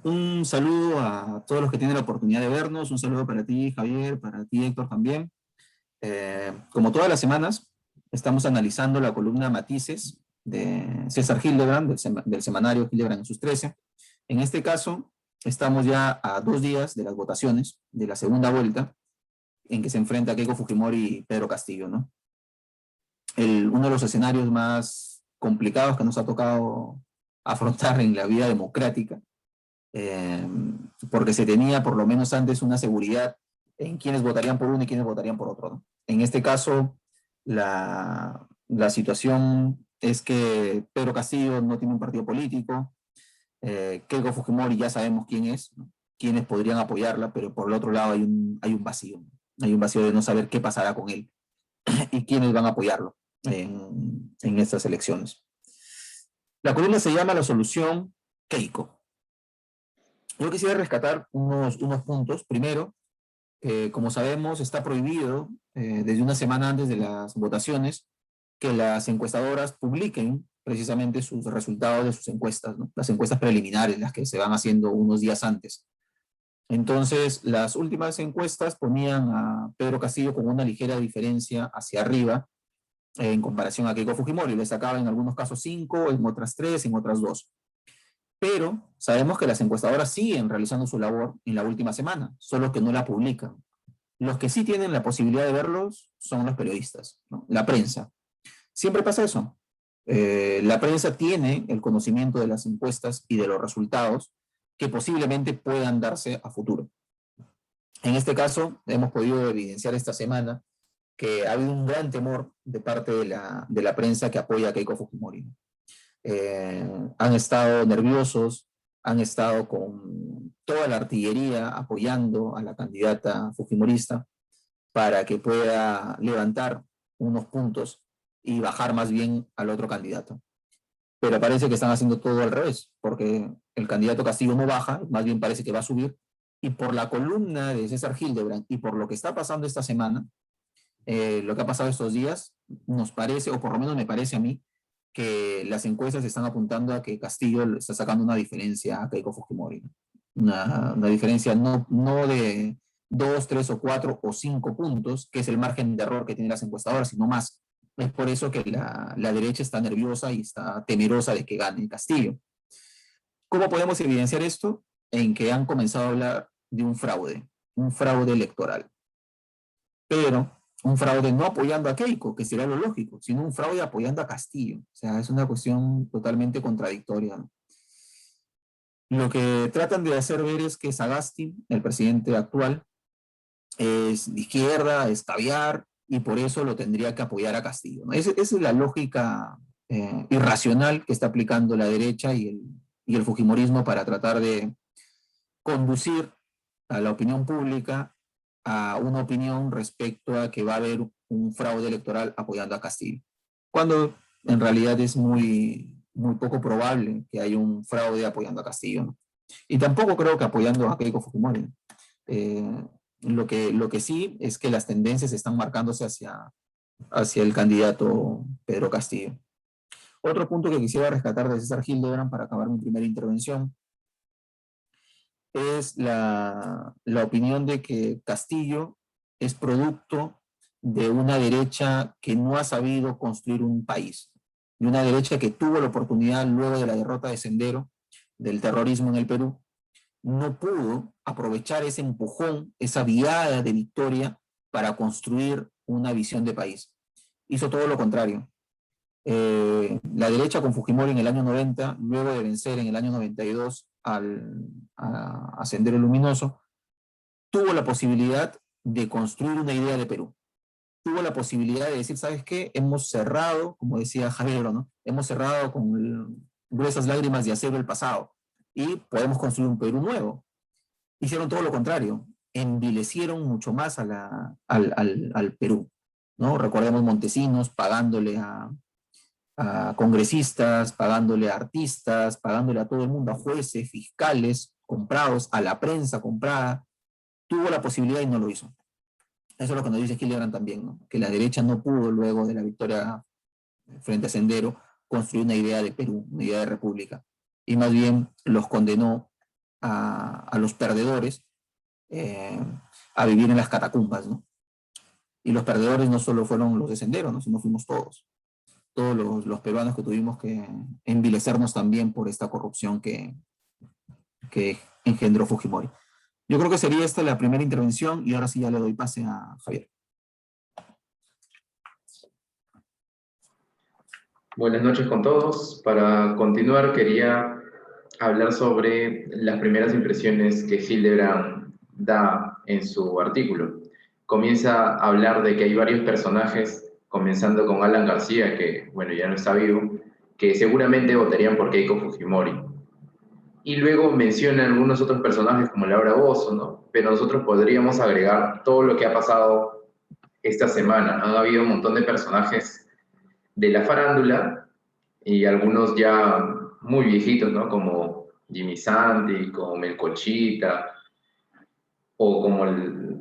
Un saludo a todos los que tienen la oportunidad de vernos, un saludo para ti, Javier, para ti, Héctor, también. Como todas las semanas, estamos analizando la columna Matices de César Hildebrand, del semanario Hildebrand en sus 13. En este caso, estamos ya a 2 días de las votaciones de la segunda vuelta, en que se enfrenta Keiko Fujimori y Pedro Castillo, ¿no? Uno de los escenarios más complicados que nos ha tocado afrontar en la vida democrática, eh, porque se tenía por lo menos antes una seguridad en quienes votarían por uno y quienes votarían por otro, ¿no? En este caso, la situación es que Pedro Castillo no tiene un partido político, Keiko Fujimori ya sabemos quién es, ¿no? Quiénes podrían apoyarla, pero por el otro lado hay un vacío, ¿no? Hay un vacío de no saber qué pasará con él y quiénes van a apoyarlo en estas elecciones. La columna se llama La solución Keiko. Yo quisiera rescatar unos puntos. Primero, como sabemos, está prohibido desde una semana antes de las votaciones que las encuestadoras publiquen precisamente sus resultados de sus encuestas, ¿no? Las encuestas preliminares, las que se van haciendo unos días antes. Entonces, las últimas encuestas ponían a Pedro Castillo con una ligera diferencia hacia arriba en comparación a Keiko Fujimori. Le sacaba en algunos casos 5, en otras 3, en otras 2. Pero sabemos que las encuestadoras siguen realizando su labor en la última semana, solo que no la publican. Los que sí tienen la posibilidad de verlos son los periodistas, ¿no? La prensa. Siempre pasa eso. La prensa tiene el conocimiento de las encuestas y de los resultados que posiblemente puedan darse a futuro. En este caso, hemos podido evidenciar esta semana que ha habido un gran temor de parte de la prensa que apoya a Keiko Fujimori. Han estado nerviosos, han estado con toda la artillería apoyando a la candidata fujimorista para que pueda levantar unos puntos y bajar más bien al otro candidato. Pero parece que están haciendo todo al revés, porque el candidato Castillo no baja, más bien parece que va a subir, y por la columna de César Hildebrand y por lo que está pasando esta semana, lo que ha pasado estos días, nos parece, o por lo menos me parece a mí, que las encuestas están apuntando a que Castillo está sacando una diferencia a Keiko Fujimori, ¿no? Una diferencia no de 2, 3 o 4 o 5 puntos, que es el margen de error que tienen las encuestadoras, sino más. Es por eso que la derecha está nerviosa y está temerosa de que gane Castillo. ¿Cómo podemos evidenciar esto? En que han comenzado a hablar de un fraude electoral. Pero un fraude no apoyando a Keiko, que sería lo lógico, sino un fraude apoyando a Castillo. O sea, es una cuestión totalmente contradictoria, ¿no? Lo que tratan de hacer ver es que Sagasti, el presidente actual, es de izquierda, es caviar, y por eso lo tendría que apoyar a Castillo, ¿no? Esa es la lógica irracional que está aplicando la derecha y el fujimorismo para tratar de conducir a la opinión pública a una opinión respecto a que va a haber un fraude electoral apoyando a Castillo, cuando en realidad es muy poco probable que haya un fraude apoyando a Castillo, ¿no? Y tampoco creo que apoyando a Keiko Fujimori. Eh, lo que sí es que las tendencias están marcándose hacia el candidato Pedro Castillo. Otro punto que quisiera rescatar de César Hildebrand para acabar mi primera intervención es la opinión de que Castillo es producto de una derecha que no ha sabido construir un país, de una derecha que tuvo la oportunidad luego de la derrota de Sendero, del terrorismo en el Perú, no pudo aprovechar ese empujón, esa viada de victoria para construir una visión de país. Hizo todo lo contrario. La derecha con Fujimori en el año 90, luego de vencer en el año 92 a Sendero Luminoso, tuvo la posibilidad de construir una idea de Perú. Tuvo la posibilidad de decir, ¿sabes qué? Hemos cerrado, como decía Javier, ¿no? Hemos cerrado con gruesas lágrimas de acero el pasado y podemos construir un Perú nuevo. Hicieron todo lo contrario, envilecieron mucho más al Perú, ¿no? Recordemos Montesinos pagándole a congresistas, pagándole a artistas, pagándole a todo el mundo, a jueces, fiscales comprados, a la prensa comprada. Tuvo la posibilidad y no lo hizo. Eso es lo que nos dice Hildebrand también, ¿no? Que la derecha no pudo, luego de la victoria frente a Sendero, construir una idea de Perú, una idea de república. Y más bien los condenó a los perdedores eh, a vivir en las catacumbas, ¿no? Y los perdedores no solo fueron los de Sendero, ¿no? Sino fuimos todos. Todos los peruanos que tuvimos que envilecernos también por esta corrupción que engendró Fujimori. Yo creo que sería esta la primera intervención y ahora sí ya le doy pase a Javier. Buenas noches con todos. Para continuar quería hablar sobre las primeras impresiones que Hildebrand da en su artículo. Comienza a hablar de que hay varios personajes, comenzando con Alan García, que bueno, ya no está vivo, que seguramente votarían por Keiko Fujimori. Y luego menciona algunos otros personajes como Laura Bozzo, ¿no? Pero nosotros podríamos agregar todo lo que ha pasado esta semana. Han habido un montón de personajes de la farándula y algunos ya muy viejitos, ¿no? Como Jimmy Santi, como Melcochita, o como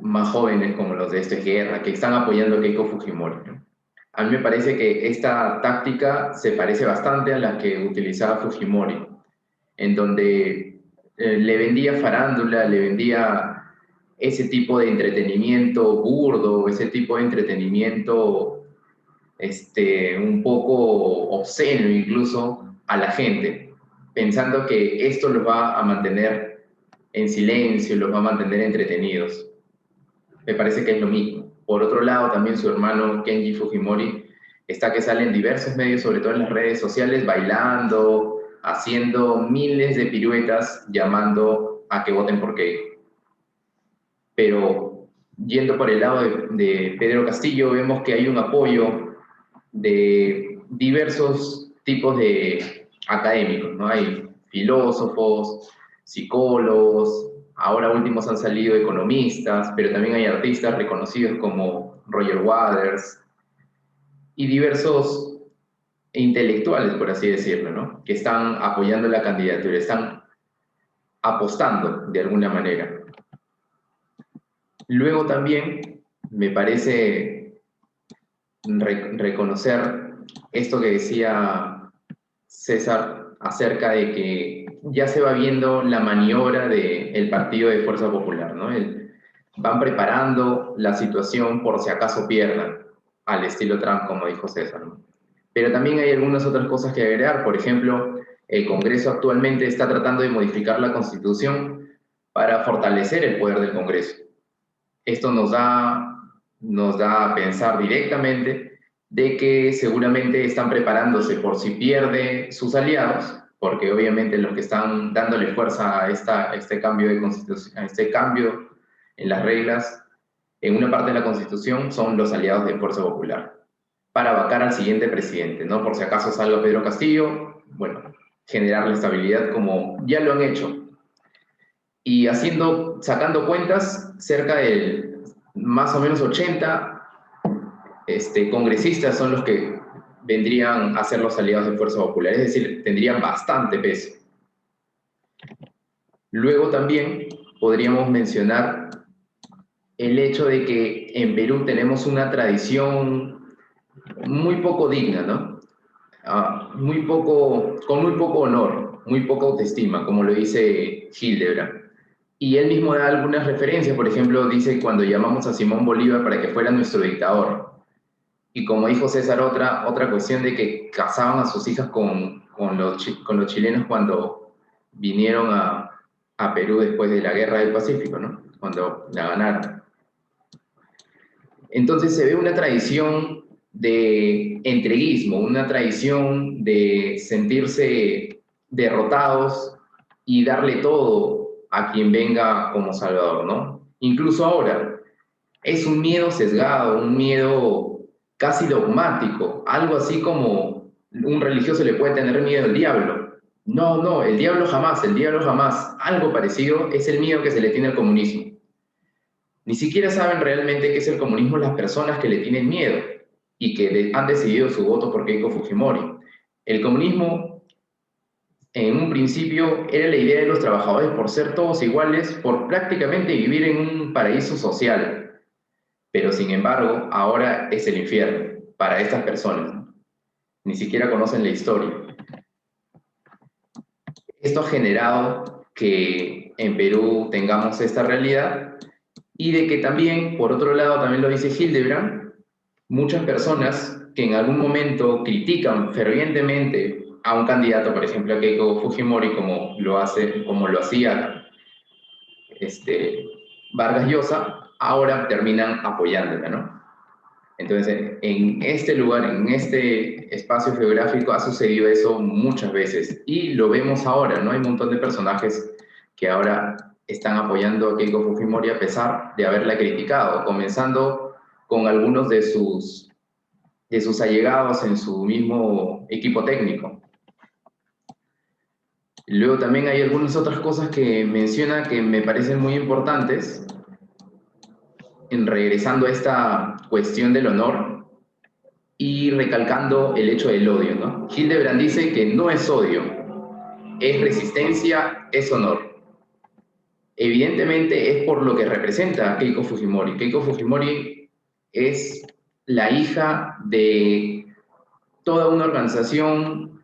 más jóvenes como los de Guerra, que están apoyando a Keiko Fujimori, ¿no? A mí me parece que esta táctica se parece bastante a la que utilizaba Fujimori, en donde le vendía farándula, le vendía ese tipo de entretenimiento burdo, ese tipo de entretenimiento un poco obsceno incluso a la gente, pensando que esto los va a mantener en silencio, los va a mantener entretenidos. Me parece que es lo mismo. Por otro lado, también su hermano Kenji Fujimori está que sale en diversos medios, sobre todo en las redes sociales, bailando, haciendo miles de piruetas, llamando a que voten por Keiko. Pero yendo por el lado de Pedro Castillo, vemos que hay un apoyo de diversos tipos de académicos, ¿no? Hay filósofos, psicólogos, ahora últimos han salido economistas, pero también hay artistas reconocidos como Roger Waters y diversos intelectuales, por así decirlo, ¿no? Que están apoyando la candidatura, están apostando de alguna manera. Luego también me parece reconocer esto que decía César acerca de que ya se va viendo la maniobra del partido de Fuerza Popular, ¿no? Van preparando la situación por si acaso pierdan, al estilo Trump, como dijo César, ¿no? Pero también hay algunas otras cosas que agregar. Por ejemplo, el Congreso actualmente está tratando de modificar la Constitución para fortalecer el poder del Congreso. Esto nos da a pensar directamente de que seguramente están preparándose por si pierde sus aliados, porque obviamente los que están dándole fuerza a este cambio de constitución, a este cambio en las reglas, en una parte de la Constitución, son los aliados de Fuerza Popular, para vacar al siguiente presidente, ¿no? Por si acaso salga Pedro Castillo, bueno, generar la estabilidad como ya lo han hecho. Y sacando cuentas, cerca del más o menos 80 congresistas son los que vendrían a ser los aliados de Fuerza Popular, es decir, tendrían bastante peso. Luego también podríamos mencionar el hecho de que en Perú tenemos una tradición muy poco digna, ¿no? Con muy poco honor, muy poca autoestima, como lo dice Hildebrand. Y él mismo da algunas referencias, por ejemplo, dice cuando llamamos a Simón Bolívar para que fuera nuestro dictador. Y como dijo César, otra cuestión de que casaban a sus hijas con los chilenos cuando vinieron a Perú después de la Guerra del Pacífico, ¿no? Cuando la ganaron. Entonces se ve una tradición de entreguismo, una tradición de sentirse derrotados y darle todo a quien venga como salvador, ¿no? Incluso ahora, es un miedo sesgado, un miedo casi dogmático, algo así como un religioso le puede tener miedo al diablo. No, el diablo jamás, Algo parecido es el miedo que se le tiene al comunismo. Ni siquiera saben realmente qué es el comunismo las personas que le tienen miedo y que han decidido su voto por Keiko Fujimori. El comunismo, en un principio, era la idea de los trabajadores por ser todos iguales, por prácticamente vivir en un paraíso social. Pero sin embargo, ahora es el infierno para estas personas, ¿no? Ni siquiera conocen la historia. Esto ha generado que en Perú tengamos esta realidad, y de que también, por otro lado, también lo dice Hildebrand, muchas personas que en algún momento critican fervientemente a un candidato, por ejemplo a Keiko Fujimori, como lo hacía este, Vargas Llosa, ahora terminan apoyándola, ¿no? Entonces, en este lugar, en este espacio geográfico, ha sucedido eso muchas veces y lo vemos ahora, ¿no? Hay un montón de personajes que ahora están apoyando a Keiko Fujimori a pesar de haberla criticado, comenzando con algunos de sus allegados en su mismo equipo técnico. Luego también hay algunas otras cosas que menciona que me parecen muy importantes, en regresando a esta cuestión del honor y recalcando el hecho del odio, ¿no? Hildebrand dice que no es odio, es resistencia, es honor. Evidentemente es por lo que representa Keiko Fujimori. Keiko Fujimori es la hija de toda una organización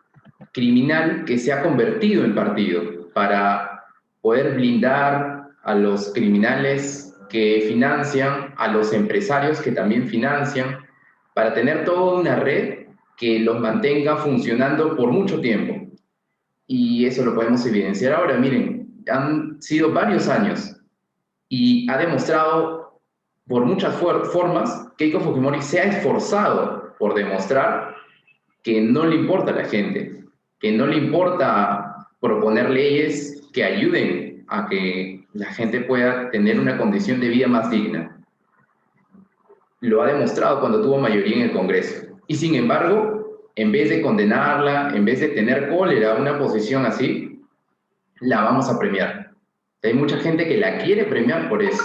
criminal que se ha convertido en partido para poder blindar a los criminales que financian, a los empresarios que también financian, para tener toda una red que los mantenga funcionando por mucho tiempo. Y eso lo podemos evidenciar ahora. Miren, han sido varios años y ha demostrado por muchas formas que Keiko Fujimori se ha esforzado por demostrar que no le importa a la gente, que no le importa proponer leyes que ayuden a que la gente pueda tener una condición de vida más digna. Lo ha demostrado cuando tuvo mayoría en el Congreso. Y sin embargo, en vez de condenarla, en vez de tener cólera a una posición así, la vamos a premiar. Hay mucha gente que la quiere premiar por eso.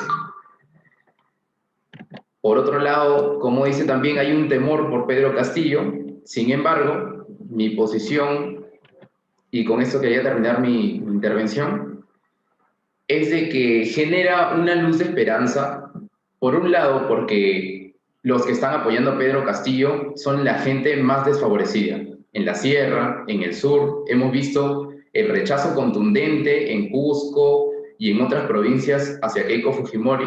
Por otro lado, como dice también, hay un temor por Pedro Castillo. Sin embargo, mi posición, y con esto quería terminar mi intervención, es de que genera una luz de esperanza, por un lado, porque los que están apoyando a Pedro Castillo son la gente más desfavorecida. En la sierra, en el sur, hemos visto el rechazo contundente en Cusco y en otras provincias hacia Keiko Fujimori.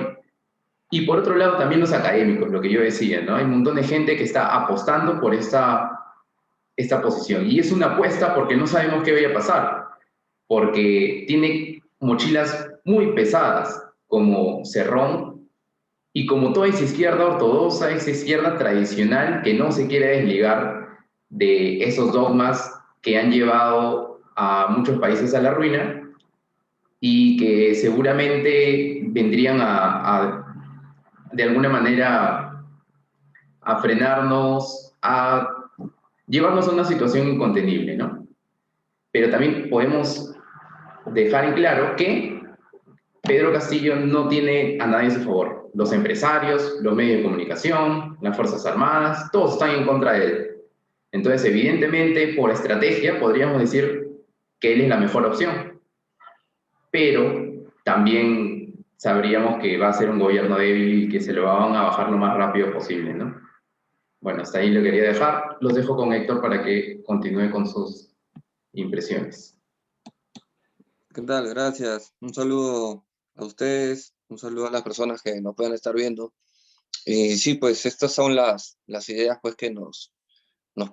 Y por otro lado, también los académicos, lo que yo decía, ¿no? Hay un montón de gente que está apostando por esta posición. Y es una apuesta porque no sabemos qué vaya a pasar, porque tiene mochilas muy pesadas, como Cerrón, y como toda esa izquierda ortodoxa, esa izquierda tradicional que no se quiere desligar de esos dogmas que han llevado a muchos países a la ruina y que seguramente vendrían de alguna manera a frenarnos, a llevarnos a una situación incontenible, ¿no? Pero también podemos dejar en claro que Pedro Castillo no tiene a nadie a su favor. Los empresarios, los medios de comunicación, las Fuerzas Armadas, todos están en contra de él. Entonces, evidentemente, por estrategia, podríamos decir que él es la mejor opción. Pero también sabríamos que va a ser un gobierno débil y que se lo van a bajar lo más rápido posible, ¿no? Bueno, hasta ahí lo quería dejar. Los dejo con Héctor para que continúe con sus impresiones. ¿Qué tal? Gracias. Un saludo a ustedes, un saludo a las personas que nos puedan estar viendo. Y sí, pues estas son las ideas pues, que nos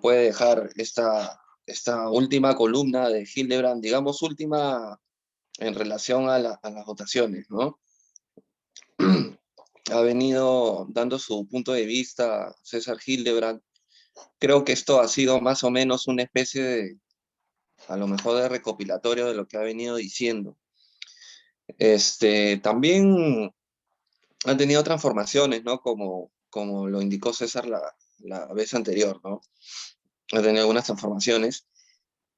puede dejar esta última columna de Hildebrand, digamos última en relación a las votaciones, ¿no? Ha venido dando su punto de vista César Hildebrand. Creo que esto ha sido más o menos una especie de, a lo mejor, de recopilatorio de lo que ha venido diciendo. También han tenido transformaciones, ¿no? Como lo indicó César la vez anterior, ¿no? Ha tenido algunas transformaciones.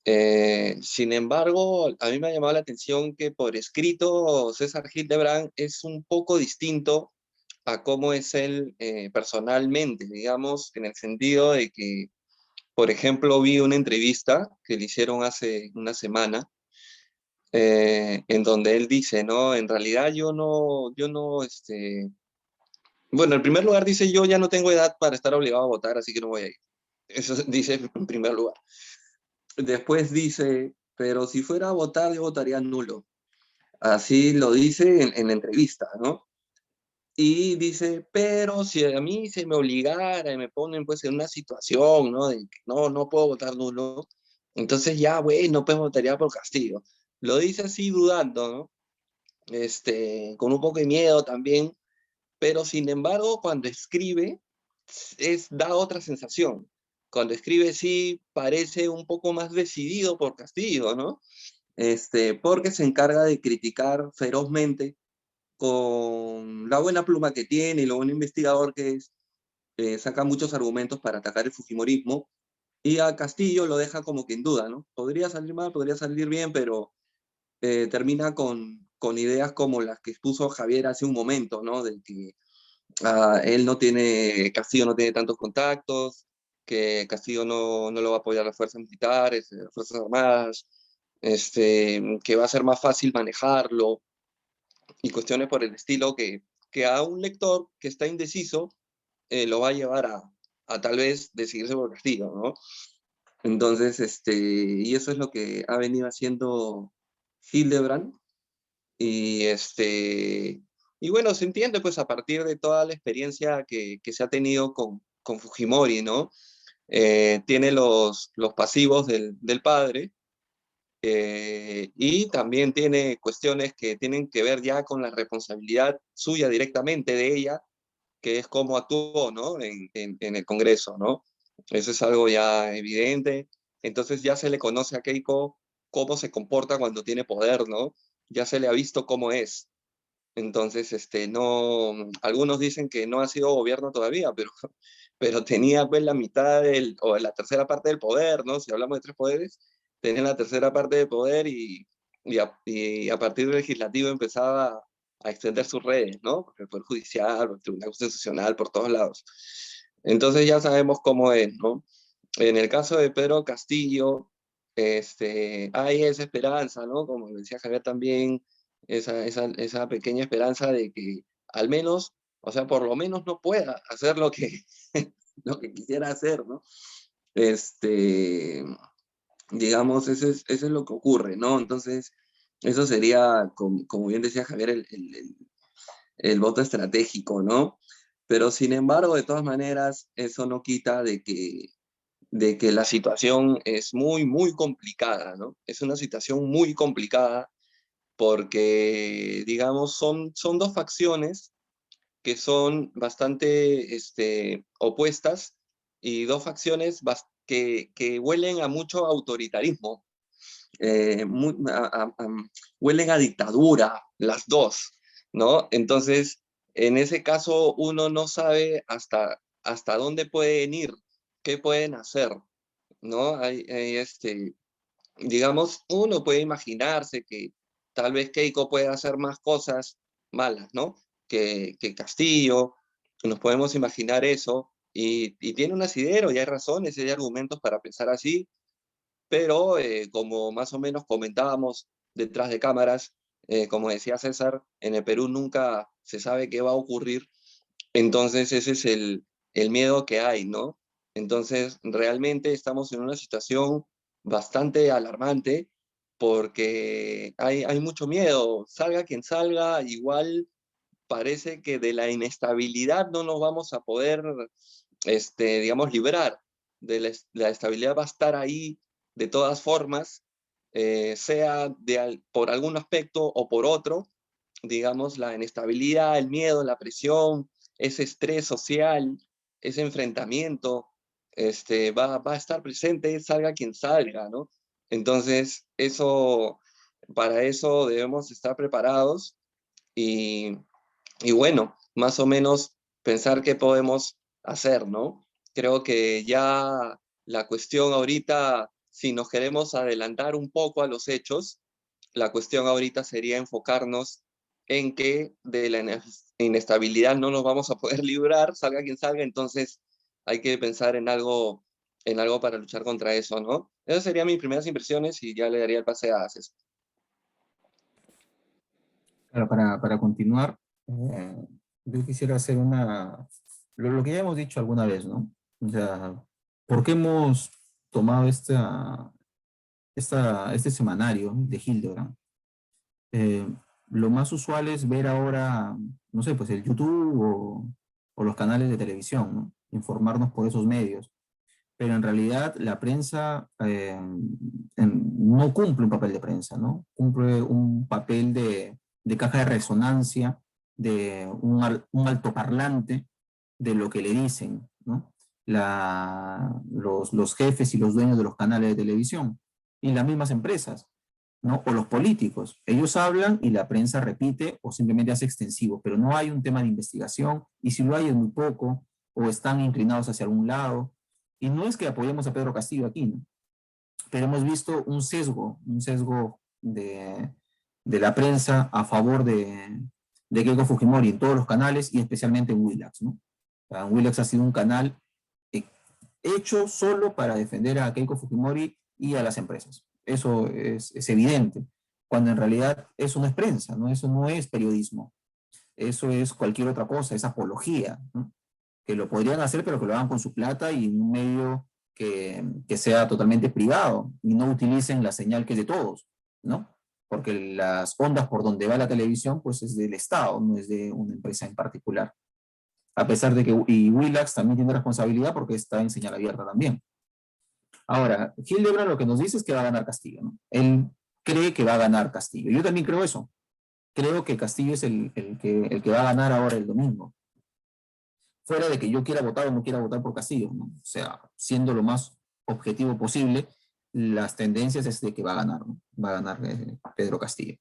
Sin embargo, a mí me ha llamado la atención que por escrito César Hildebrand es un poco distinto a cómo es él personalmente, digamos, en el sentido de que, por ejemplo, vi una entrevista que le hicieron hace una semana, en donde él dice, ¿no? En realidad bueno, en primer lugar dice, yo ya no tengo edad para estar obligado a votar, así que no voy a ir. Eso dice en primer lugar. Después dice, pero si fuera a votar, yo votaría nulo. Así lo dice en la entrevista, ¿no? Y dice, pero si a mí se me obligara y me ponen pues en una situación, ¿no? De que no puedo votar nulo, entonces ya, bueno, pues votaría por Castillo. Lo dice así dudando, ¿no? Con un poco de miedo también, pero sin embargo, cuando escribe, da otra sensación. Cuando escribe sí parece un poco más decidido por Castillo, ¿no? Porque se encarga de criticar ferozmente con la buena pluma que tiene y lo buen investigador que es, saca muchos argumentos para atacar el fujimorismo, y a Castillo lo deja como que en duda, ¿no? Podría salir mal, podría salir bien, pero termina con ideas como las que expuso Javier hace un momento, ¿no? De que Castillo no tiene tantos contactos, que Castillo no lo va a apoyar las fuerzas militares, las fuerzas armadas, que va a ser más fácil manejarlo, y cuestiones por el estilo que a un lector que está indeciso lo va a llevar a tal vez decidirse por Castillo, ¿no? Entonces, y eso es lo que ha venido haciendo Hildebrand, y y bueno, se entiende pues a partir de toda la experiencia que se ha tenido con Fujimori, ¿no? Tiene los pasivos del padre, y también tiene cuestiones que tienen que ver ya con la responsabilidad suya directamente de ella, que es cómo actuó, ¿no? En el Congreso, ¿no? Eso es algo ya evidente. Entonces ya se le conoce a Keiko cómo se comporta cuando tiene poder, ¿no? Ya se le ha visto cómo es. Entonces, no, algunos dicen que no ha sido gobierno todavía, pero tenía pues la mitad o la tercera parte del poder, ¿no? Si hablamos de tres poderes, tenía la tercera parte del poder, y a partir del legislativo empezaba a extender sus redes, ¿no? Por el Poder Judicial, por el Tribunal Constitucional, por todos lados. Entonces ya sabemos cómo es, ¿no? En el caso de Pedro Castillo, hay esa esperanza, ¿no? Como decía Javier también, esa pequeña esperanza de que al menos, o sea, por lo menos no pueda hacer lo que, lo que quisiera hacer, ¿no? Este, digamos, eso es lo que ocurre, ¿no? Entonces, eso sería, como bien decía Javier, el voto estratégico, ¿no? Pero sin embargo, de todas maneras, eso no quita de que la situación es muy, muy complicada, ¿no? Es una situación muy complicada porque, digamos, son dos facciones que son bastante opuestas, y dos facciones que huelen a mucho autoritarismo, huelen a dictadura, las dos, ¿no? Entonces, en ese caso, uno no sabe hasta dónde pueden ir, qué pueden hacer, ¿no? Digamos, uno puede imaginarse que tal vez Keiko pueda hacer más cosas malas, ¿no? Que Castillo, nos podemos imaginar eso, y tiene un asidero, y hay razones, y hay argumentos para pensar así, pero como más o menos comentábamos detrás de cámaras, como decía César, en el Perú nunca se sabe qué va a ocurrir, entonces ese es el miedo que hay, ¿no? Entonces realmente estamos en una situación bastante alarmante porque hay mucho miedo, salga quien salga, igual parece que de la inestabilidad no nos vamos a poder, digamos, librar. La estabilidad va a estar ahí de todas formas, sea por algún aspecto o por otro. Digamos, la inestabilidad, el miedo, la presión, ese estrés social, ese enfrentamiento, va a estar presente, salga quien salga, ¿no? Entonces, para eso debemos estar preparados, y, y bueno, más o menos pensar qué podemos hacer, ¿no? Creo que ya la cuestión ahorita, si nos queremos adelantar un poco a los hechos, la cuestión ahorita sería enfocarnos en que de la inestabilidad no nos vamos a poder librar, salga quien salga, entonces hay que pensar en algo para luchar contra eso, ¿no? Esas serían mis primeras impresiones, y ya le daría el pase a César. Claro, para continuar, yo quisiera hacer lo que ya hemos dicho alguna vez, ¿no? O sea, ¿por qué hemos tomado este semanario de Hildebrand? lo más usual es ver ahora, no sé, pues el YouTube o los canales de televisión, ¿no? Informarnos por esos medios. Pero en realidad la prensa no cumple un papel de prensa, ¿no? Cumple un papel de caja de resonancia, de un altoparlante de lo que le dicen, ¿no? Los jefes y los dueños de los canales de televisión y las mismas empresas, ¿no? O los políticos. Ellos hablan y la prensa repite o simplemente hace extensivo, pero no hay un tema de investigación y si lo hay es muy poco o están inclinados hacia algún lado. Y no es que apoyemos a Pedro Castillo aquí, ¿no? Pero hemos visto un sesgo de la prensa a favor de Keiko Fujimori en todos los canales y especialmente en Willax, ¿no? Willax ha sido un canal hecho solo para defender a Keiko Fujimori y a las empresas. Eso es evidente, cuando en realidad eso no es prensa, ¿no? Eso no es periodismo, eso es cualquier otra cosa, es apología, ¿no? Que lo podrían hacer, pero que lo hagan con su plata y en un medio que sea totalmente privado y no utilicen la señal que es de todos, ¿no? Porque las ondas por donde va la televisión, pues es del Estado, no es de una empresa en particular. A pesar de que y Willax también tiene responsabilidad porque está en señal abierta también. Ahora, Hildebrand lo que nos dice es que va a ganar Castillo, ¿no? Él cree que va a ganar Castillo. Yo también creo eso. Creo que Castillo es el que va a ganar ahora el domingo. Fuera de que yo quiera votar o no quiera votar por Castillo, ¿no? O sea, siendo lo más objetivo posible, las tendencias es de que va a ganar, ¿no? Va a ganar Pedro Castillo.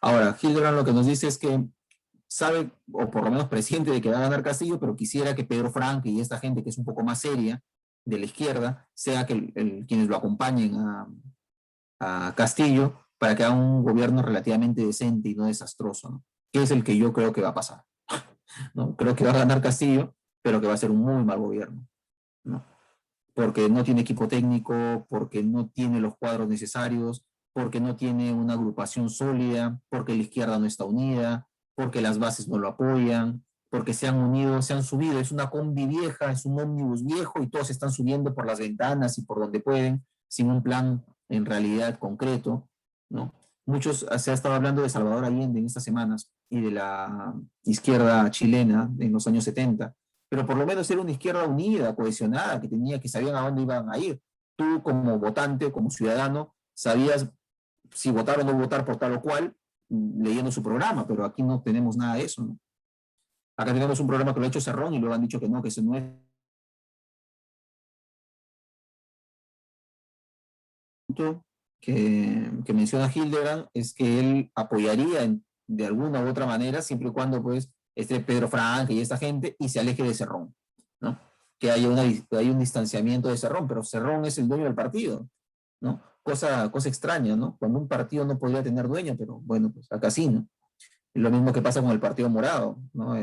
Ahora, Hildebrand lo que nos dice es que sabe, o por lo menos presiente de que va a ganar Castillo, pero quisiera que Pedro Franque y esta gente que es un poco más seria de la izquierda, sea que quienes lo acompañen a Castillo para que haga un gobierno relativamente decente y no desastroso, ¿no? Que es el que yo creo que va a pasar, ¿no? Creo que va a ganar Castillo, pero que va a ser un muy mal gobierno, ¿no? Porque no tiene equipo técnico, porque no tiene los cuadros necesarios, porque no tiene una agrupación sólida, porque la izquierda no está unida, porque las bases no lo apoyan, porque se han unido, se han subido, es una combi vieja, es un ómnibus viejo y todos están subiendo por las ventanas y por donde pueden, sin un plan en realidad concreto, ¿no? Muchos, se ha estado hablando de Salvador Allende en estas semanas y de la izquierda chilena en los años 70, pero por lo menos era una izquierda unida, cohesionada, que sabían a dónde iban a ir. Tú como votante, como ciudadano, sabías si votar o no votar por tal o cual, leyendo su programa, pero aquí no tenemos nada de eso, ¿no? Acá tenemos un programa que lo ha hecho Cerrón y luego han dicho que no, que ese no es. Que menciona Hildebrand es que él apoyaría de alguna u otra manera, siempre y cuando pues esté Pedro Franque y esta gente y se aleje de Cerrón, ¿no? Que haya un distanciamiento de Cerrón, pero Cerrón es el dueño del partido, ¿no? Cosa extraña, ¿no? Cuando un partido no podría tener dueño, pero bueno, pues acá sí, ¿no? Y lo mismo que pasa con el Partido Morado, ¿no?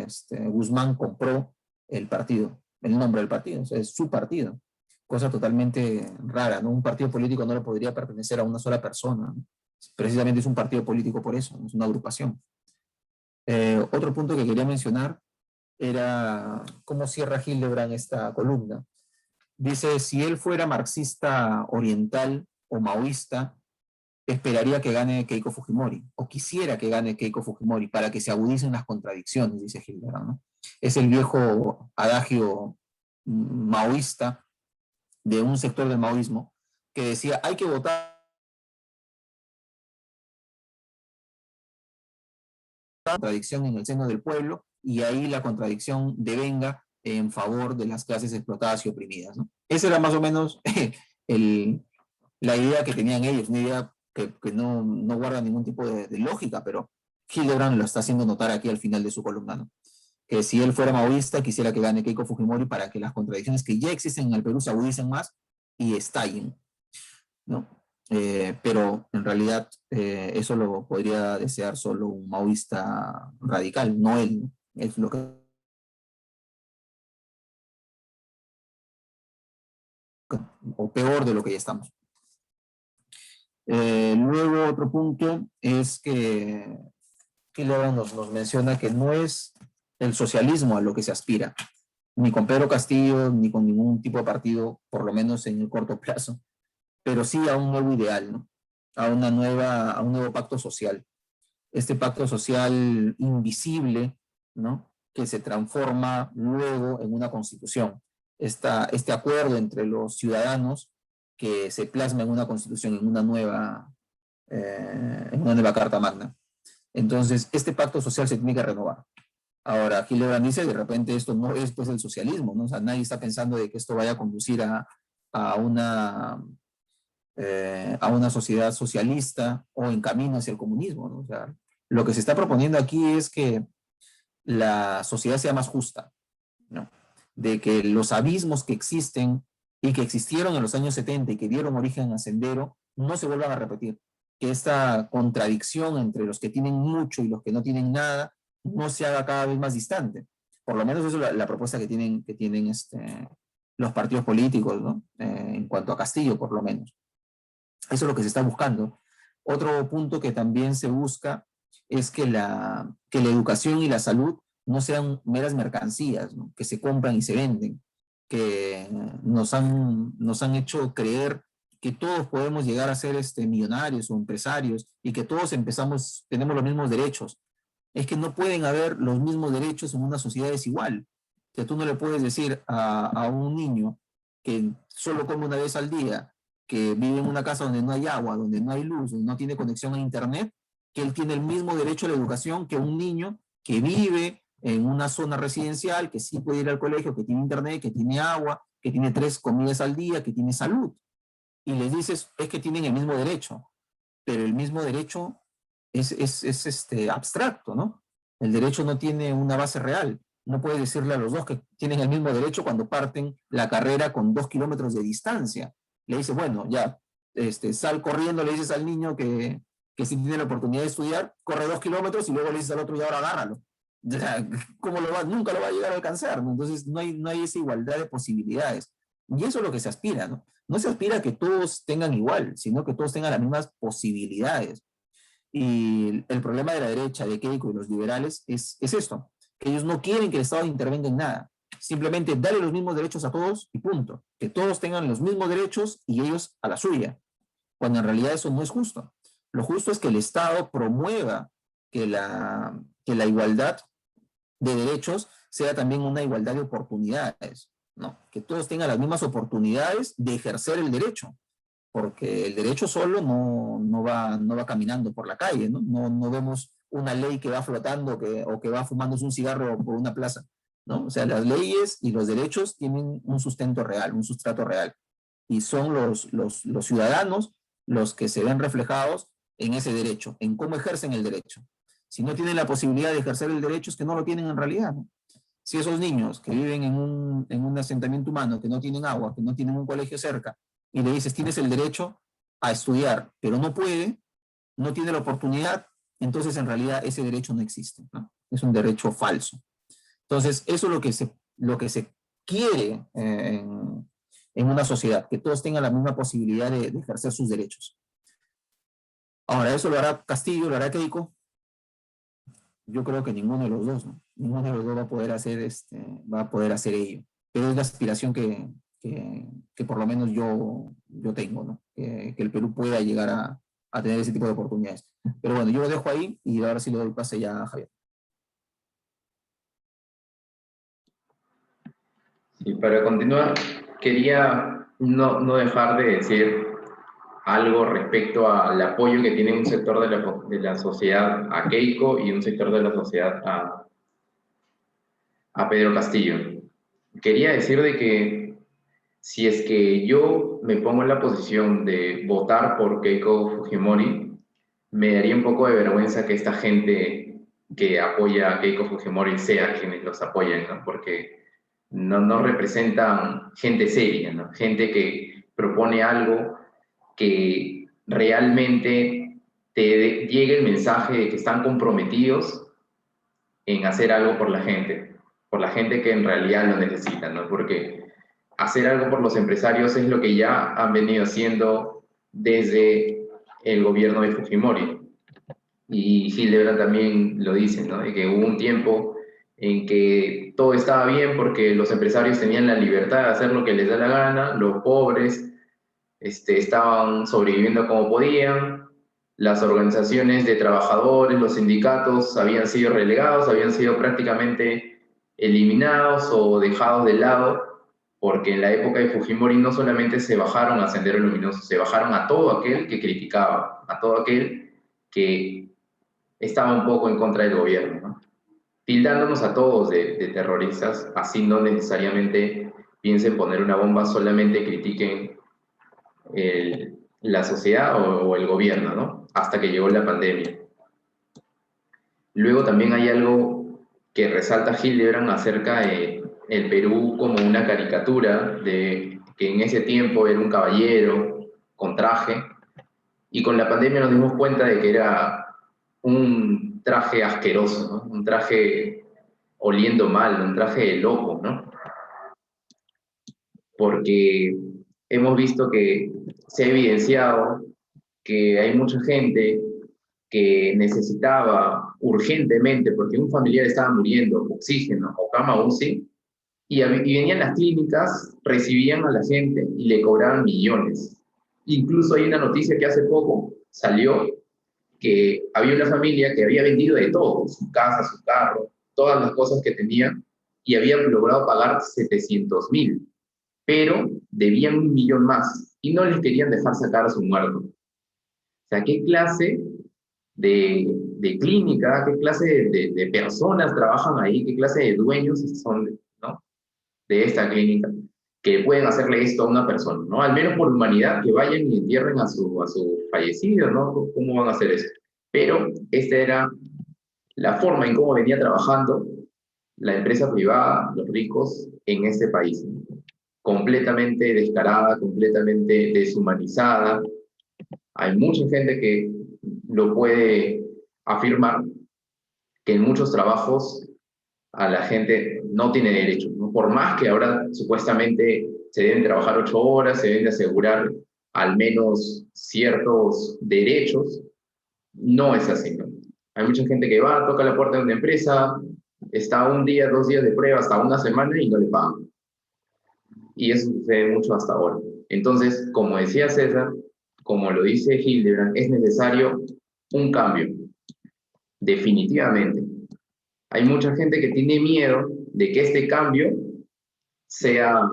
Guzmán compró el partido, el nombre del partido, o sea, es su partido. Cosa totalmente rara, ¿no? Un partido político no le podría pertenecer a una sola persona, ¿no? Precisamente es un partido político por eso, ¿no? Es una agrupación. Otro punto que quería mencionar era cómo cierra Hildebrand esta columna. Dice, si él fuera marxista oriental o maoísta, esperaría que gane Keiko Fujimori, o quisiera que gane Keiko Fujimori para que se agudicen las contradicciones, dice Hildebrand, ¿no? Es el viejo adagio maoísta de un sector del maoísmo que decía, hay que votar contradicción en el seno del pueblo y ahí la contradicción devenga en favor de las clases explotadas y oprimidas, ¿no? Esa era más o menos la idea que tenían ellos, una idea que no guarda ningún tipo de lógica, pero Hildebrand lo está haciendo notar aquí al final de su columna, ¿no? Que si él fuera maoísta, quisiera que gane Keiko Fujimori para que las contradicciones que ya existen en el Perú se agudicen más y estallen, ¿no? Pero en realidad eso lo podría desear solo un maoísta radical, no él, ¿no? Es lo que o peor de lo que ya estamos. Luego otro punto es que Hildebrand nos menciona que no es el socialismo a lo que se aspira, ni con Pedro Castillo, ni con ningún tipo de partido, por lo menos en el corto plazo, pero sí a un nuevo ideal, ¿no? A un nuevo pacto social. este pacto social invisible, ¿no? Que se transforma luego en una constitución. Este acuerdo entre los ciudadanos que se plasma en una constitución, en una nueva Carta Magna. Entonces, este pacto social se tiene que renovar. Ahora, Hildebrand dice, de repente esto no es pues el socialismo, ¿no? O sea, nadie está pensando de que esto vaya a conducir a una sociedad socialista o en camino hacia el comunismo, ¿no? O sea, lo que se está proponiendo aquí es que la sociedad sea más justa, ¿no? De que los abismos que existen y que existieron en los años 70 y que dieron origen a Sendero no se vuelvan a repetir. Que esta contradicción entre los que tienen mucho y los que no tienen nada no se haga cada vez más distante. Por lo menos eso es la propuesta que tienen los partidos políticos, ¿no? En cuanto a Castillo, por lo menos. Eso es lo que se está buscando. Otro punto que también se busca es que la educación y la salud no sean meras mercancías, ¿no? Que se compran y se venden, que nos han hecho creer que todos podemos llegar a ser millonarios o empresarios y que todos tenemos los mismos derechos. Es que no pueden haber los mismos derechos en una sociedad desigual. O sea, tú no le puedes decir a un niño que solo come una vez al día, que vive en una casa donde no hay agua, donde no hay luz, donde no tiene conexión a internet, que él tiene el mismo derecho a la educación que un niño que vive en una zona residencial, que sí puede ir al colegio, que tiene internet, que tiene agua, que tiene 3 comidas al día, que tiene salud. Y les dices, es que tienen el mismo derecho, pero el mismo derecho es abstracto, ¿no? El derecho no tiene una base real. No puedes decirle a los dos que tienen el mismo derecho cuando parten la carrera con 2 kilómetros de distancia. Le dice, bueno, ya, sal corriendo, le dices al niño que si tiene la oportunidad de estudiar, corre 2 kilómetros y luego le dices al otro, y ahora agárralo. O sea, ¿cómo nunca lo va a llegar a alcanzar, ¿no? Entonces no hay esa igualdad de posibilidades. Y eso es lo que se aspira, ¿no? No se aspira a que todos tengan igual, sino que todos tengan las mismas posibilidades. Y el problema de la derecha, de Keiko y los liberales es esto, que ellos no quieren que el Estado intervenga en nada. Simplemente darle los mismos derechos a todos y punto. Que todos tengan los mismos derechos y ellos a la suya. Cuando en realidad eso no es justo. Lo justo es que el Estado promueva que la igualdad de derechos sea también una igualdad de oportunidades, ¿no? Que todos tengan las mismas oportunidades de ejercer el derecho, porque el derecho solo no va caminando por la calle, ¿no? No vemos una ley que va flotando o que va fumándose un cigarro por una plaza, ¿no? O sea, las leyes y los derechos tienen un sustento real, un sustrato real, y son los ciudadanos los que se ven reflejados en ese derecho, en cómo ejercen el derecho. Si no tienen la posibilidad de ejercer el derecho, es que no lo tienen en realidad, ¿no? Si esos niños que viven en un asentamiento humano, que no tienen agua, que no tienen un colegio cerca, y le dices, tienes el derecho a estudiar, pero no puede, no tiene la oportunidad, entonces en realidad ese derecho no existe, ¿no? Es un derecho falso. Entonces, eso es lo que se quiere en una sociedad, que todos tengan la misma posibilidad de ejercer sus derechos. Ahora, ¿eso lo hará Castillo, lo hará Keiko? Yo creo que ninguno de los dos, ¿no? Ninguno de los dos va a poder hacer ello. Pero es la aspiración que por lo menos yo tengo, ¿no? Que el Perú pueda llegar a tener ese tipo de oportunidades. Pero bueno, yo lo dejo ahí y ahora sí le doy pase ya a Javier. Y para continuar, quería no dejar de decir algo respecto al apoyo que tiene un sector de la sociedad a Keiko y un sector de la sociedad a Pedro Castillo. Quería decir de que si es que yo me pongo en la posición de votar por Keiko Fujimori, me daría un poco de vergüenza que esta gente que apoya a Keiko Fujimori sea quienes los apoyen, ¿no? Porque no representan gente seria, ¿no? Gente que propone algo que realmente te llegue el mensaje de que están comprometidos en hacer algo por la gente que en realidad lo necesita, ¿no? Porque hacer algo por los empresarios es lo que ya han venido haciendo desde el gobierno de Fujimori. Y Hildebrand también lo dice, ¿no? De que hubo un tiempo en que todo estaba bien porque los empresarios tenían la libertad de hacer lo que les da la gana, los pobres estaban sobreviviendo como podían, las organizaciones de trabajadores, los sindicatos habían sido relegados, habían sido prácticamente eliminados o dejados de lado, porque en la época de Fujimori no solamente se bajaron a Sendero Luminoso, se bajaron a todo aquel que criticaba, a todo aquel que estaba un poco en contra del gobierno, ¿no? Tildándonos a todos de terroristas, así no necesariamente piensen poner una bomba, solamente critiquen la sociedad o el gobierno, ¿no? Hasta que llegó la pandemia. Luego también hay algo que resalta Hildebrand acerca de el Perú como una caricatura de que en ese tiempo era un caballero con traje, y con la pandemia nos dimos cuenta de que era un traje asqueroso, ¿no? Un traje oliendo mal, un traje de loco, ¿no? Porque hemos visto que se ha evidenciado que hay mucha gente que necesitaba urgentemente, porque un familiar estaba muriendo, oxígeno o cama UCI, y venían las clínicas, recibían a la gente y le cobraban millones. Incluso hay una noticia que hace poco salió que había una familia que había vendido de todo, su casa, su carro, todas las cosas que tenía, y había logrado pagar 700.000, pero debían 1.000.000 más y no les querían dejar sacar a su muerto. O sea, ¿qué clase de clínica, qué clase de personas trabajan ahí, qué clase de dueños son, ¿no?, de esta clínica, que pueden hacerle esto a una persona, ¿no? Al menos por humanidad, que vayan y entierren a su fallecido, ¿no? ¿Cómo van a hacer eso? Pero esta era la forma en cómo venía trabajando la empresa privada, los ricos, en este país. Completamente descarada, completamente deshumanizada. Hay mucha gente que lo puede afirmar, que en muchos trabajos a la gente no tiene derecho, ¿no? Por más que ahora supuestamente se deben trabajar 8 horas, se deben de asegurar al menos ciertos derechos, no es así, ¿no? Hay mucha gente que va, toca la puerta de una empresa, está un día, 2 días de prueba, hasta una semana y no le pagan. Y eso sucede mucho hasta ahora. Entonces, como decía César, como lo dice Hildebrand, es necesario un cambio, definitivamente. Hay mucha gente que tiene miedo de que este cambio sea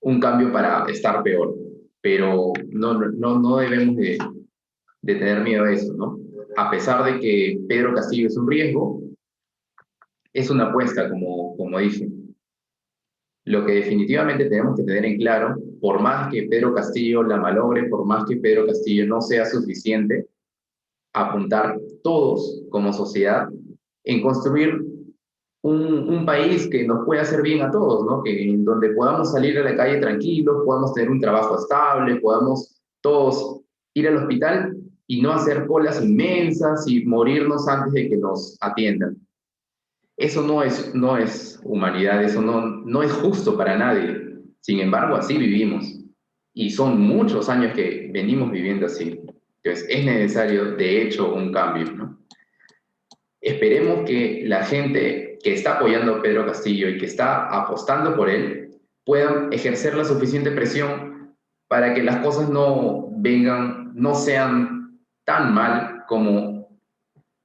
un cambio para estar peor, pero no debemos de tener miedo a eso, ¿no? A pesar de que Pedro Castillo es un riesgo, es una apuesta, como dije. Lo que definitivamente tenemos que tener en claro, por más que Pedro Castillo la malogre, por más que Pedro Castillo no sea suficiente, apuntar todos como sociedad en construir un país que nos pueda hacer bien a todos, ¿no? Donde podamos salir a la calle tranquilos, podamos tener un trabajo estable, podamos todos ir al hospital y no hacer colas inmensas y morirnos antes de que nos atiendan. Eso no es humanidad, eso no es justo para nadie. Sin embargo, así vivimos. Y son muchos años que venimos viviendo así. Entonces, es necesario, de hecho, un cambio, ¿no? Esperemos que la gente que está apoyando a Pedro Castillo y que está apostando por él puedan ejercer la suficiente presión para que las cosas no sean tan mal como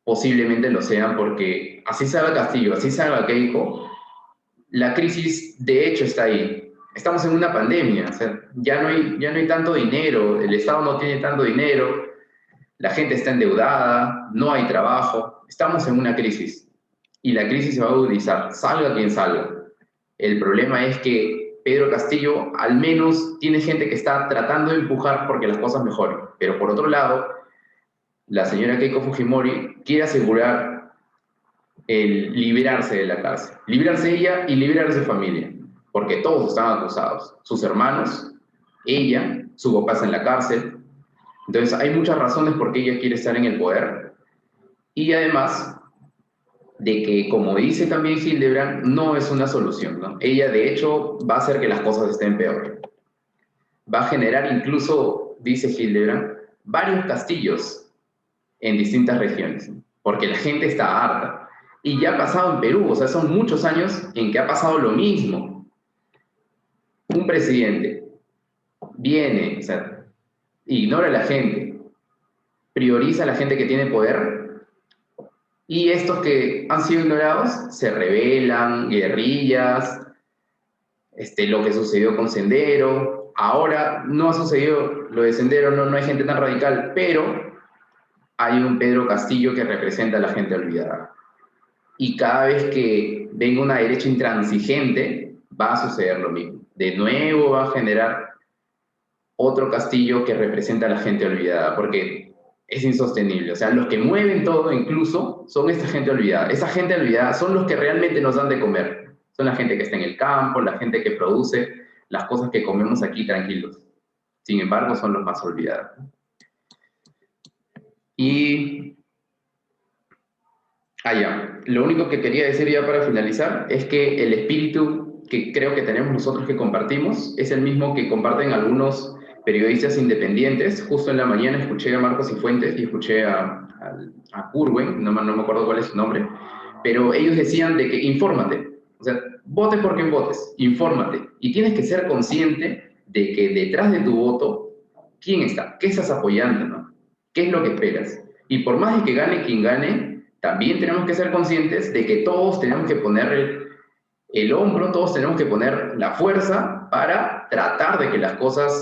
posiblemente lo sean, porque así salga Castillo, así salga Keiko, la crisis de hecho está ahí. Estamos en una pandemia, o sea, ya no hay tanto dinero, el Estado no tiene tanto dinero, la gente está endeudada, no hay trabajo, estamos en una crisis y la crisis se va a agudizar, salga quien salga. El problema es que Pedro Castillo al menos tiene gente que está tratando de empujar porque las cosas mejoren, pero por otro lado, la señora Keiko Fujimori quiere asegurar el liberarse de la cárcel, liberarse ella y liberar a su familia, porque todos están acusados, sus hermanos, ella, su papá está en la cárcel. Entonces hay muchas razones por qué ella quiere estar en el poder, y además de que, como dice también Hildebrand, no es una solución, ¿no? Ella de hecho va a hacer que las cosas estén peor. Va a generar incluso, dice Hildebrand, varios castillos en distintas regiones, ¿no? Porque la gente está harta. Y ya ha pasado en Perú, o sea, son muchos años en que ha pasado lo mismo. Un presidente viene, o sea, ignora a la gente, prioriza a la gente que tiene poder, y estos que han sido ignorados se rebelan, guerrillas, lo que sucedió con Sendero. Ahora no ha sucedido lo de Sendero, no hay gente tan radical, pero hay un Pedro Castillo que representa a la gente olvidada. Y cada vez que venga una derecha intransigente, va a suceder lo mismo. De nuevo va a generar otro Castillo que representa a la gente olvidada, porque es insostenible. O sea, los que mueven todo incluso son esta gente olvidada. Esa gente olvidada son los que realmente nos dan de comer. Son la gente que está en el campo, la gente que produce las cosas que comemos aquí tranquilos. Sin embargo, son los más olvidados. Y ya. Lo único que quería decir ya para finalizar es que el espíritu que creo que tenemos nosotros que compartimos es el mismo que comparten algunos periodistas independientes. Justo en la mañana escuché a Marcos Cifuentes y escuché a Curwen, no me acuerdo cuál es su nombre, pero ellos decían de que infórmate. O sea, votes por quien votes, infórmate. Y tienes que ser consciente de que detrás de tu voto, ¿quién está? ¿Qué estás apoyando? ¿No? ¿Qué es lo que esperas? Y por más de que gane quien gane, también tenemos que ser conscientes de que todos tenemos que poner el hombro, todos tenemos que poner la fuerza para tratar de que las cosas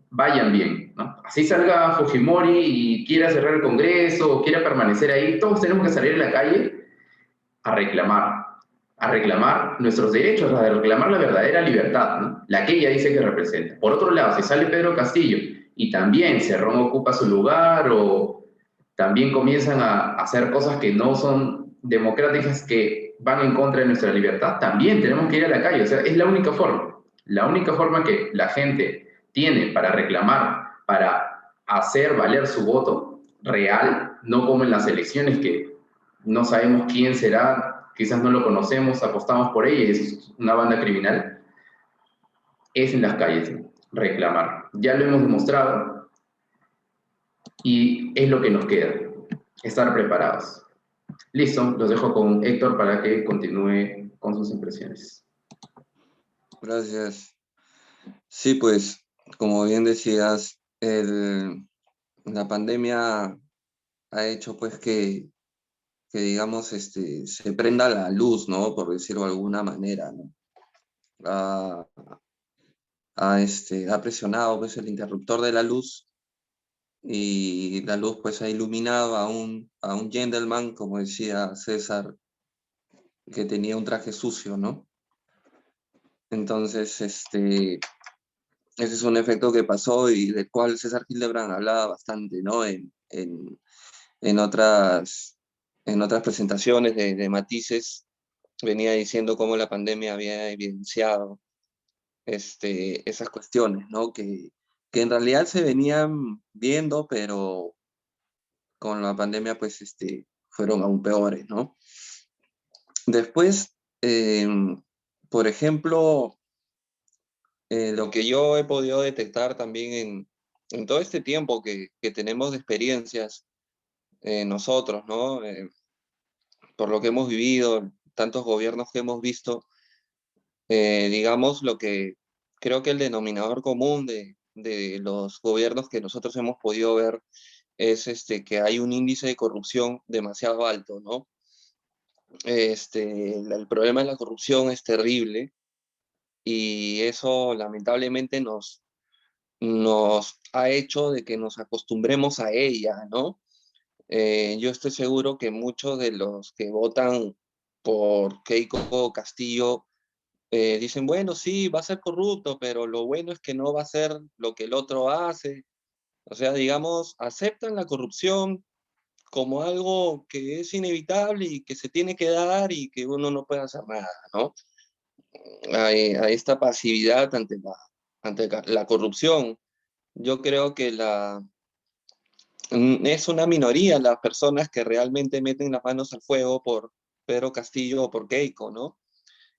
vayan bien, ¿no? Así salga Fujimori y quiera cerrar el Congreso o quiera permanecer ahí, todos tenemos que salir a la calle a reclamar nuestros derechos, a reclamar la verdadera libertad, ¿no? La que ella dice que representa. Por otro lado, si sale Pedro Castillo y también Cerrón ocupa su lugar o también comienzan a hacer cosas que no son democráticas, que van en contra de nuestra libertad, también tenemos que ir a la calle. O sea, es la única forma que la gente tiene para reclamar, para hacer valer su voto real, no como en las elecciones que no sabemos quién será, quizás no lo conocemos, apostamos por ella y es una banda criminal, es en las calles, ¿no? Reclamar. Ya lo hemos demostrado y es lo que nos queda, estar preparados. Listo, los dejo con Héctor para que continúe con sus impresiones. Gracias. Sí, pues, como bien decías, la pandemia ha hecho pues que digamos, se prenda la luz, ¿no? Por decirlo de alguna manera, ¿no? Ha, ha presionado pues el interruptor de la luz y la luz pues ha iluminado a un gentleman, como decía César, que tenía un traje sucio, ¿no? Entonces, ese es un efecto que pasó y del cual César Hildebrand hablaba bastante, ¿no? En otras presentaciones de Matices, venía diciendo cómo la pandemia había evidenciado esas cuestiones, ¿no? Que en realidad se venían viendo, pero con la pandemia, pues, fueron aún peores, ¿no? Después, por ejemplo, lo que yo he podido detectar también en todo este tiempo que tenemos de experiencias nosotros, ¿no? Por lo que hemos vivido, tantos gobiernos que hemos visto, digamos, lo que creo que el denominador común de los gobiernos que nosotros hemos podido ver es que hay un índice de corrupción demasiado alto, ¿no? El problema de la corrupción es terrible y eso lamentablemente nos ha hecho de que nos acostumbremos a ella, ¿no? Yo estoy seguro que muchos de los que votan por Keiko Castillo dicen, bueno, sí, va a ser corrupto, pero lo bueno es que no va a ser lo que el otro hace. O sea, digamos, aceptan la corrupción como algo que es inevitable y que se tiene que dar y que uno no puede hacer nada, ¿no? Hay esta pasividad ante la corrupción. Yo creo que es una minoría las personas que realmente meten las manos al fuego por Pedro Castillo o por Keiko, ¿no?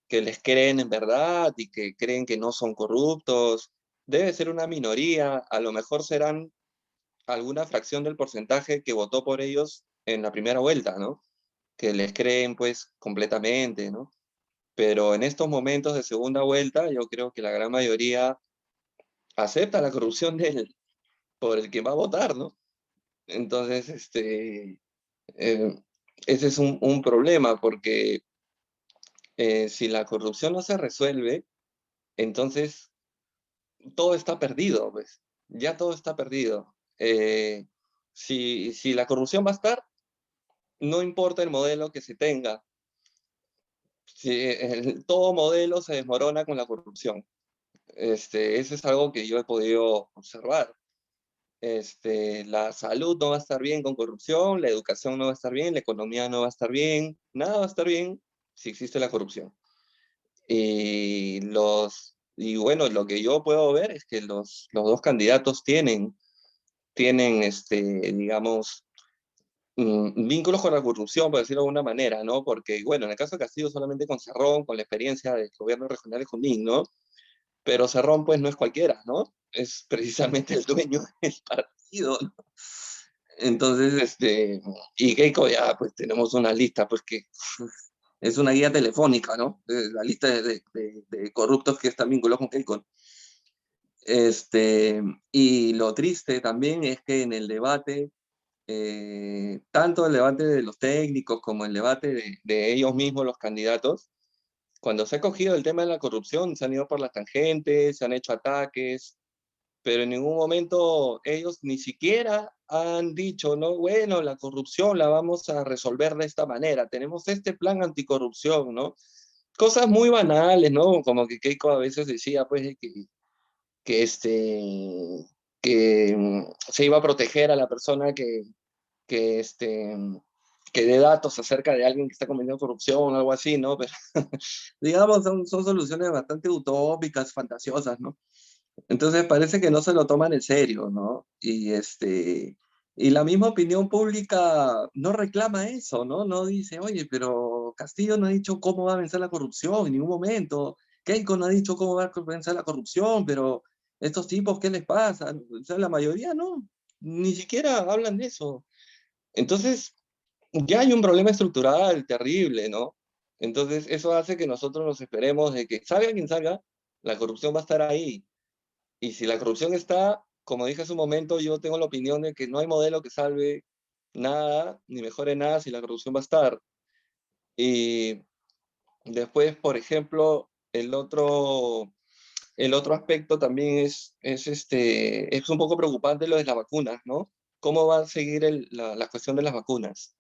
Que les creen en verdad y que creen que no son corruptos. Debe ser una minoría, a lo mejor serán alguna fracción del porcentaje que votó por ellos en la primera vuelta, ¿no? Que les creen pues completamente, ¿no? Pero en estos momentos de segunda vuelta, yo creo que la gran mayoría acepta la corrupción por el que va a votar, ¿no? Entonces, ese es un problema, porque si la corrupción no se resuelve, entonces todo está perdido, pues. Ya todo está perdido. Si la corrupción va a estar, no importa el modelo que se tenga. Si todo modelo se desmorona con la corrupción. Eso es algo que yo he podido observar. La salud no va a estar bien con corrupción, la educación no va a estar bien, la economía no va a estar bien, nada va a estar bien si existe la corrupción. Y bueno, lo que yo puedo ver es que los dos candidatos tienen digamos, vínculos con la corrupción, por decirlo de alguna manera, ¿no? Porque, bueno, en el caso de Castillo solamente con Cerrón, con la experiencia del gobierno regional de Junín, ¿no? Pero Cerrón, pues, no es cualquiera, ¿no? Es precisamente el dueño del partido, ¿no? Entonces, y Keiko ya, pues, tenemos una lista, pues, que es una guía telefónica, ¿no? La lista de corruptos que están vinculados con Keiko. Y lo triste también es que en el debate, tanto el debate de los técnicos como el debate de ellos mismos, los candidatos, cuando se ha cogido el tema de la corrupción, se han ido por las tangentes, se han hecho ataques, pero en ningún momento ellos ni siquiera han dicho, no, bueno, la corrupción la vamos a resolver de esta manera, tenemos este plan anticorrupción, ¿no? Cosas muy banales, ¿no? Como que Keiko a veces decía, pues, que, se iba a proteger a la persona que, este, que dé datos acerca de alguien que está cometiendo corrupción o algo así, ¿no? Pero, digamos, son soluciones bastante utópicas, fantasiosas, ¿no? Entonces parece que no se lo toman en serio, ¿no? Y la misma opinión pública no reclama eso, ¿no? No dice, oye, pero Castillo no ha dicho cómo va a vencer la corrupción en ningún momento. Keiko no ha dicho cómo va a vencer la corrupción, pero estos tipos, ¿qué les pasa? O sea, la mayoría no, ni siquiera hablan de eso. Entonces, ya hay un problema estructural terrible, ¿no? Entonces, eso hace que nosotros nos esperemos de que salga quien salga, la corrupción va a estar ahí. Y si la corrupción está, como dije hace un momento, yo tengo la opinión de que no hay modelo que salve nada, ni mejore nada si la corrupción va a estar. Y después, por ejemplo, el otro aspecto también es un poco preocupante lo de las vacunas, ¿no? ¿Cómo va a seguir la cuestión de las vacunas?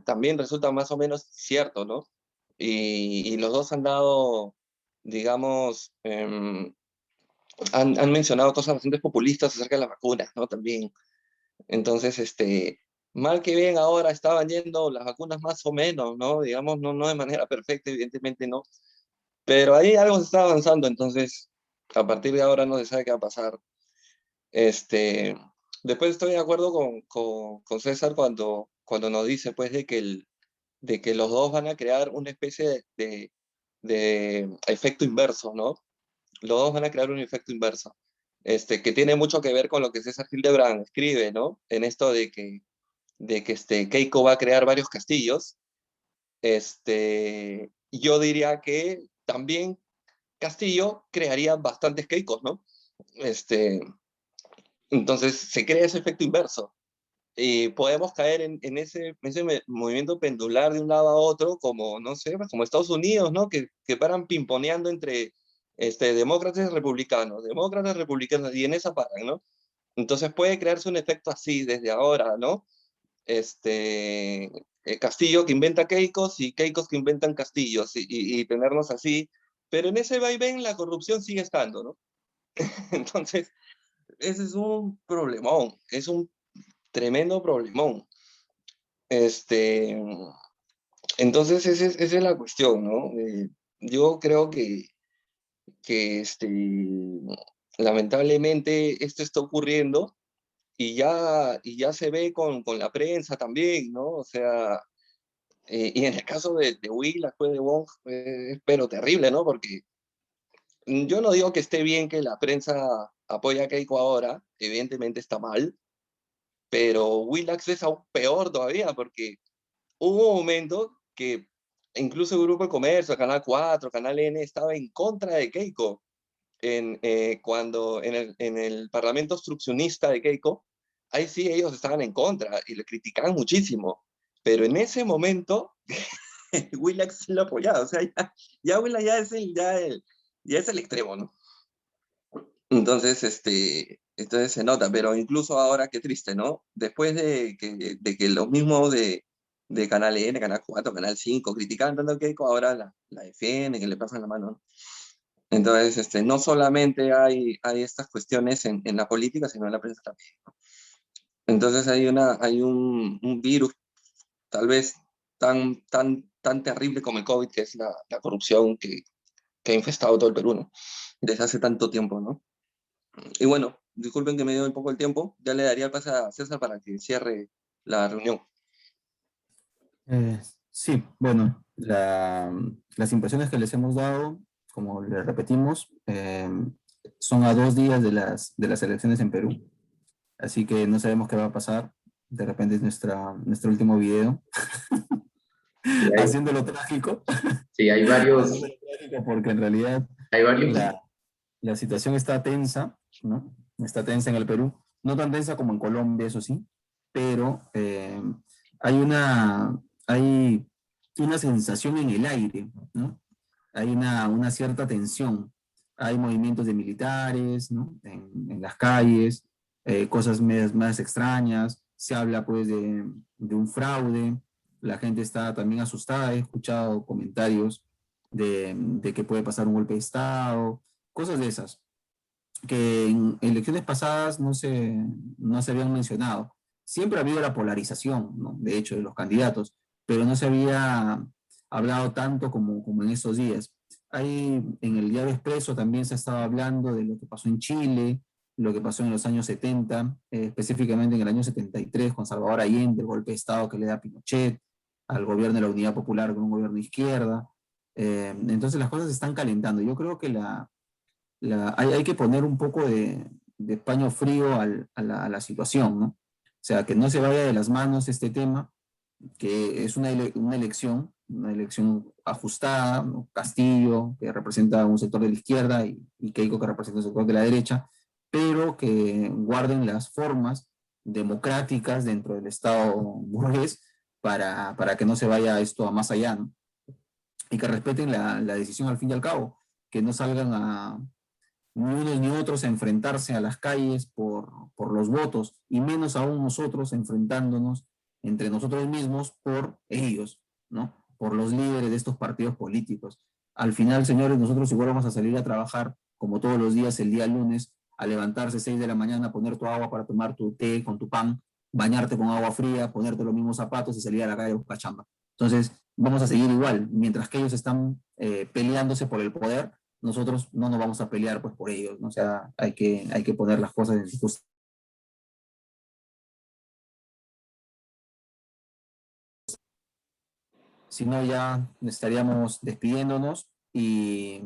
También resulta más o menos cierto, ¿no? Y los dos han dado, digamos, han mencionado cosas bastante populistas acerca de las vacunas, ¿no? También. Entonces, mal que bien ahora estaban yendo las vacunas más o menos, ¿no? Digamos, no de manera perfecta, evidentemente no. Pero ahí algo se está avanzando, entonces, a partir de ahora no se sabe qué va a pasar. Este, Después estoy de acuerdo con César cuando nos dice, pues, de que los dos van a crear una especie de efecto inverso, ¿no? Los dos van a crear un efecto inverso, que tiene mucho que ver con lo que César Hildebrand escribe, ¿no? En esto de que Keiko va a crear varios castillos. Yo diría que también Castillo crearía bastantes Keikos, ¿no? Este, entonces se crea ese efecto inverso. Y podemos caer en ese movimiento pendular de un lado a otro, como, no sé, como Estados Unidos, ¿no? Que paran pimponeando entre demócratas, republicanos, y en esa paran, ¿no? Entonces puede crearse un efecto así desde ahora, ¿no? Castillo que inventa Keikos y Keikos que inventan Castillos y tenernos así, pero en ese vaivén la corrupción sigue estando, ¿no? Entonces, ese es un problemón, es un tremendo problemón. Este, entonces, esa es la cuestión, ¿no? Yo creo que lamentablemente esto está ocurriendo y ya se ve con la prensa también, ¿no? O sea, y en el caso de Will, fue de Wong, pero terrible, ¿no? Porque yo no digo que esté bien que la prensa apoya a Keiko ahora, evidentemente está mal, pero Willax es aún peor todavía, porque hubo un momento que incluso el Grupo de Comercio, Canal 4, Canal N, estaba en contra de Keiko. Cuando en el Parlamento obstruccionista de Keiko, ahí sí ellos estaban en contra y le criticaban muchísimo, pero en ese momento Willax sí lo apoyaba, o sea, ya Willax ya es el extremo, ¿no? Entonces, entonces se nota, pero incluso ahora, qué triste, ¿no? Después de que los mismos de Canal N, Canal 4, Canal 5 criticaban tanto a Keiko, ahora la defienden, que le pasan la mano, ¿no? Entonces, no solamente hay estas cuestiones en la política, sino en la prensa también, ¿no? Entonces hay un virus tal vez tan terrible como el COVID, que es la corrupción que ha infestado todo el Perú, ¿no? Desde hace tanto tiempo, ¿no? Y bueno, disculpen que me dio un poco el tiempo, ya le daría el pase a César para que cierre la reunión. Sí, bueno, las impresiones que les hemos dado, como le repetimos, son a 2 días de las elecciones en Perú. Así que no sabemos qué va a pasar. De repente es nuestro último video. Sí, Haciéndolo trágico. sí, hay varios, Haciéndolo trágico porque en realidad hay varios, la situación está tensa, ¿no? Está tensa en el Perú. No tan tensa como en Colombia, eso sí, pero hay hay una sensación en el aire, ¿no? Hay una cierta tensión. Hay movimientos de militares, ¿no? En las calles, cosas más extrañas. Se habla, pues, de un fraude. La gente está también asustada. He escuchado comentarios de que puede pasar un golpe de Estado, cosas de esas, que en elecciones pasadas no se habían mencionado. Siempre ha habido la polarización, ¿no? De hecho, de los candidatos, pero no se había hablado tanto como en estos días. Ahí en el Diario Expreso también se estaba hablando de lo que pasó en Chile, lo que pasó en los años 70, específicamente en el año 73 con Salvador Allende, el golpe de Estado que le da Pinochet al gobierno de la Unidad Popular con un gobierno de izquierda. Entonces las cosas se están calentando. Yo creo que hay que poner un poco de paño frío a la situación, ¿no? O sea, que no se vaya de las manos este tema, que es una elección ajustada, ¿no? Castillo, que representa un sector de la izquierda, y Keiko, que representa un sector de la derecha, pero que guarden las formas democráticas dentro del Estado burgués para que no se vaya esto a más allá, ¿no? Y que respeten la decisión al fin y al cabo, que no salgan ni unos ni otros a enfrentarse a las calles por los votos, y menos aún nosotros enfrentándonos entre nosotros mismos por ellos, ¿no? Por los líderes de estos partidos políticos. Al final, señores, nosotros igual vamos a salir a trabajar como todos los días, el día lunes, a levantarse 6 de la mañana, poner tu agua para tomar tu té con tu pan, bañarte con agua fría, ponerte los mismos zapatos y salir a la calle a buscar chamba. Entonces, vamos a seguir igual, mientras que ellos están peleándose por el poder, nosotros no nos vamos a pelear pues por ellos, ¿no? O sea, hay que poner las cosas en su justa. Si no, ya estaríamos despidiéndonos, y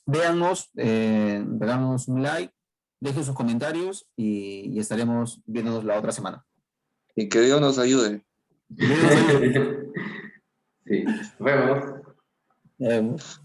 véannos, regálanos un like, dejen sus comentarios, y estaremos viéndonos la otra semana. Y que Dios nos ayude. Que Dios nos ayude. Sí, nos vemos. Nos vemos.